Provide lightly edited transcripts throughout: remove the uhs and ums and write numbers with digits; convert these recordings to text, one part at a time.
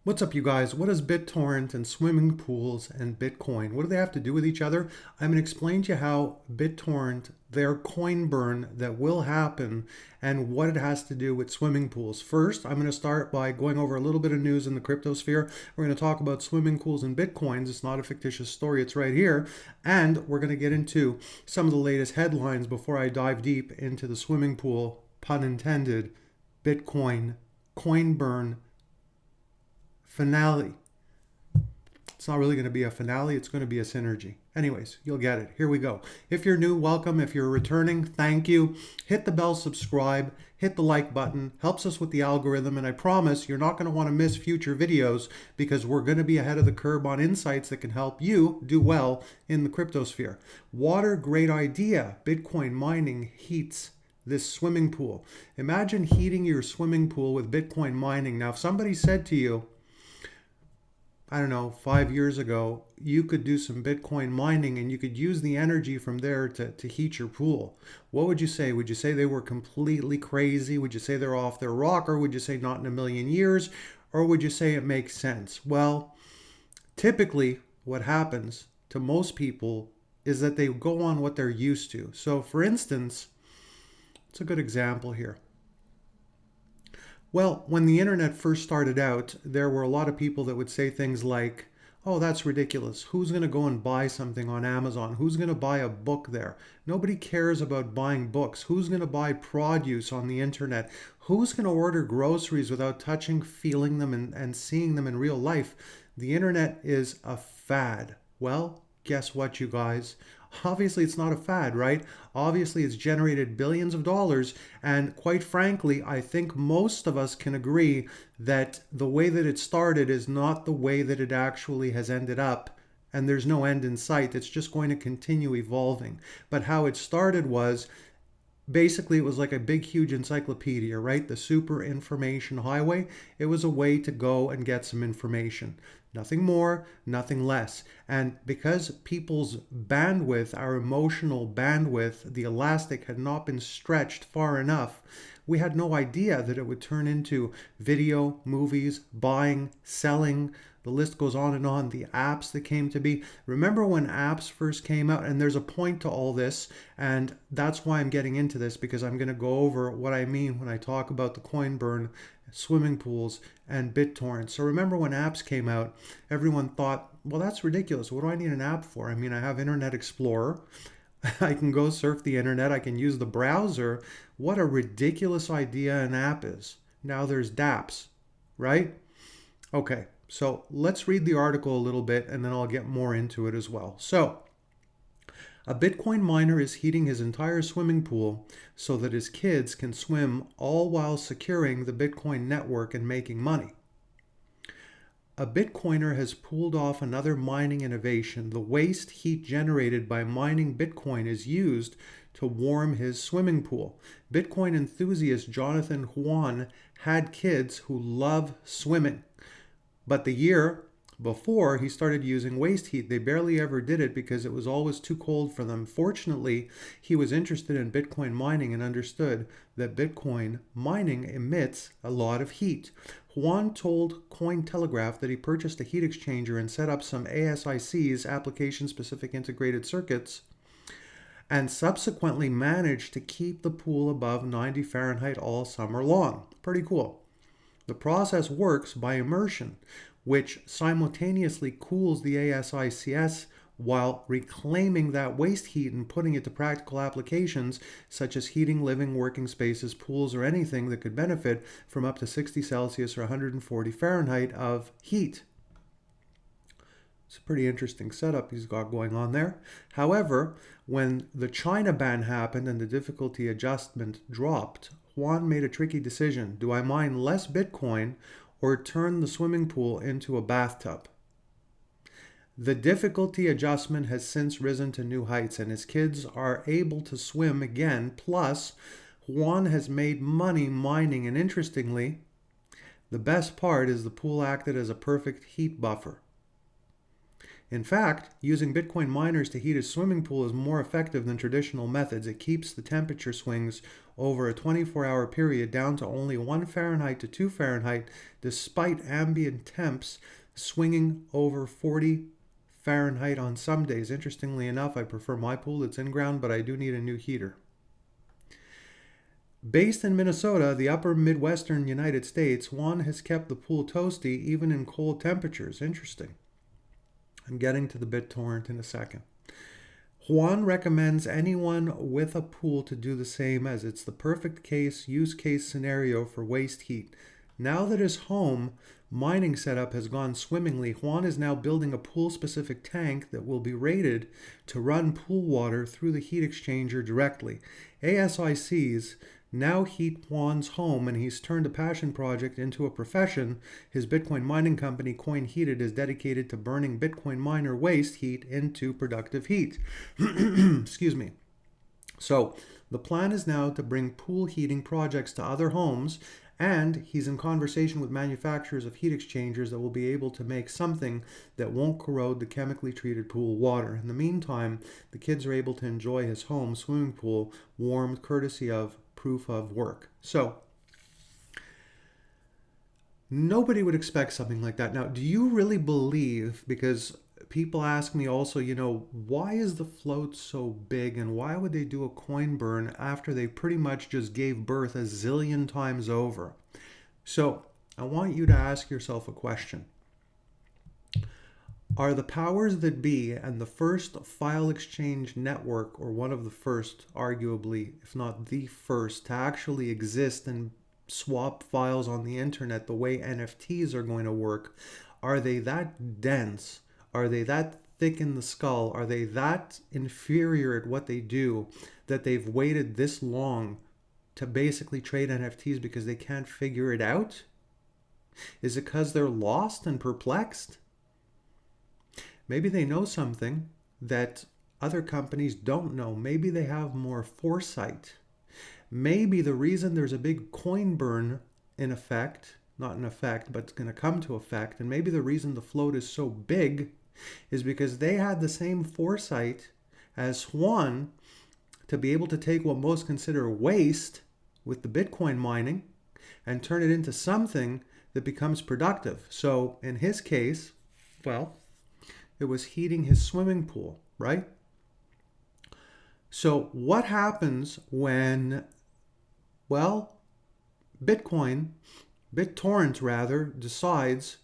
What's up, you guys? What does BitTorrent and swimming pools and Bitcoin, what do they have to do with each other? I'm going to explain to you how BitTorrent, their coin burn that will happen, and what it has to do with swimming pools. First, I'm going to start by going over a little bit of news in the crypto sphere. We're going to talk about swimming pools and Bitcoins. It's not a fictitious story, it's right here. And we're going to get into some of the latest headlines before I dive deep into the swimming pool, pun intended, Bitcoin, coin burn, finale. It's not really going to be a finale, it's going to be a synergy. Anyways, you'll get it. Here we go. If you're new, welcome. If you're returning, thank you. Hit the bell, subscribe, hit the like button. Helps us with the algorithm, and I promise you're not going to want to miss future videos because we're going to be ahead of the curve on insights that can help you do well in the crypto sphere. Water, great idea. Bitcoin mining heats this swimming pool. Imagine heating your swimming pool with Bitcoin mining. Now, if somebody said to you, I don't know, 5 years ago, you could do some Bitcoin mining and you could use the energy from there to heat your pool, what would you say? Would you say they were completely crazy? Would you say they're off their rocker? Would you say not in a million years? Or would you say it makes sense? Well, typically what happens to most people is that they go on what they're used to. So for instance, it's a good example here. Well, when the internet first started out, there were a lot of people that would say things like, oh, that's ridiculous. Who's going to go and buy something on Amazon? Who's going to buy a book there? Nobody cares about buying books. Who's going to buy produce on the internet? Who's going to order groceries without touching, feeling them, and seeing them in real life? The internet is a fad. Well, guess what, you guys? Obviously, it's not a fad, right? Obviously, it's generated billions of dollars. And quite frankly, I think most of us can agree that the way that it started is not the way that it actually has ended up. And there's no end in sight. It's just going to continue evolving. But how it started was basically it was like a big, huge encyclopedia, right? The super information highway. It was a way to go and get some information. Nothing more, nothing less. And because people's bandwidth, our emotional bandwidth, the elastic had not been stretched far enough, we had no idea that it would turn into video, movies, buying, selling. The list goes on and on. The apps that came to be. Remember when apps first came out? And there's a point to all this. And that's why I'm getting into this, because I'm going to go over what I mean when I talk about the coin burn, swimming pools, and BitTorrent. So remember when apps came out, everyone thought, well, that's ridiculous. What do I need an app for? I mean, I have Internet Explorer. I can go surf the internet. I can use the browser. What a ridiculous idea an app is. Now there's dApps, right? Okay, so let's read the article a little bit and then I'll get more into it as well. So, a Bitcoin miner is heating his entire swimming pool so that his kids can swim, all while securing the Bitcoin network and making money. A Bitcoiner has pulled off another mining innovation. The waste heat generated by mining Bitcoin is used to warm his swimming pool. Bitcoin enthusiast Jonathan Huan had kids who love swimming. But the year before, he started using waste heat. They barely ever did it because it was always too cold for them. Fortunately, he was interested in Bitcoin mining and understood that Bitcoin mining emits a lot of heat. Juan told Cointelegraph that he purchased a heat exchanger and set up some ASICs, application-specific integrated circuits, and subsequently managed to keep the pool above 90 Fahrenheit all summer long. Pretty cool. The process works by immersion, which simultaneously cools the ASICs while reclaiming that waste heat and putting it to practical applications such as heating living, working spaces, pools, or anything that could benefit from up to 60 Celsius or 140 Fahrenheit of heat. It's a pretty interesting setup he's got going on there. However, when the China ban happened and the difficulty adjustment dropped, Juan made a tricky decision. Do I mine less Bitcoin or turn the swimming pool into a bathtub? The difficulty adjustment has since risen to new heights and his kids are able to swim again. Plus, Juan has made money mining, and interestingly, the best part is the pool acted as a perfect heat buffer. In fact, using Bitcoin miners to heat a swimming pool is more effective than traditional methods. It keeps the temperature swings over a 24-hour period down to only 1 Fahrenheit to 2 Fahrenheit, despite ambient temps swinging over 40 Fahrenheit on some days. Interestingly enough, I prefer my pool. It's in ground, but I do need a new heater. Based in Minnesota, the upper Midwestern United States, Juan has kept the pool toasty even in cold temperatures. Interesting. I'm getting to the BitTorrent in a second. Juan recommends anyone with a pool to do the same, as it's the perfect use case scenario for waste heat. Now that his home mining setup has gone swimmingly, Juan is now building a pool-specific tank that will be rated to run pool water through the heat exchanger directly. ASICs now heat Juan's home, and he's turned a passion project into a profession. His Bitcoin mining company, Coin Heated, is dedicated to burning Bitcoin miner waste heat into productive heat. Excuse me. So the plan is now to bring pool heating projects to other homes, and he's in conversation with manufacturers of heat exchangers that will be able to make something that won't corrode the chemically treated pool water. In the meantime, the kids are able to enjoy his home swimming pool warmed courtesy of proof of work. So nobody would expect something like that. Now, do you really believe, because people ask me also, why is the float so big, and why would they do a coin burn after they pretty much just gave birth a zillion times over? So I want you to ask yourself a question. Are the powers that be and the first file exchange network, or one of the first, arguably, if not the first, to actually exist and swap files on the internet the way NFTs are going to work, are they that dense? Are they that thick in the skull? Are they that inferior at what they do that they've waited this long to basically trade NFTs because they can't figure it out? Is it because they're lost and perplexed? Maybe they know something that other companies don't know. Maybe they have more foresight. Maybe the reason there's a big coin burn in effect, not in effect, but it's going to come to effect, and maybe the reason the float is so big is because they had the same foresight as Juan to be able to take what most consider waste with the Bitcoin mining and turn it into something that becomes productive. So in his case, well, it was heating his swimming pool, right? So what happens when, well, BitTorrent rather, decides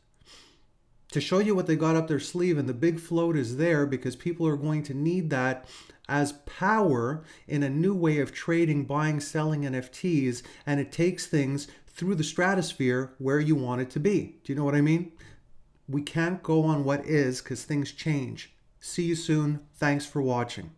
to show you what they got up their sleeve, and the big float is there because people are going to need that as power in a new way of trading, buying, selling NFTs, and it takes things through the stratosphere where you want it to be. Do you know what I mean? We can't go on what is because things change. See you soon. Thanks for watching.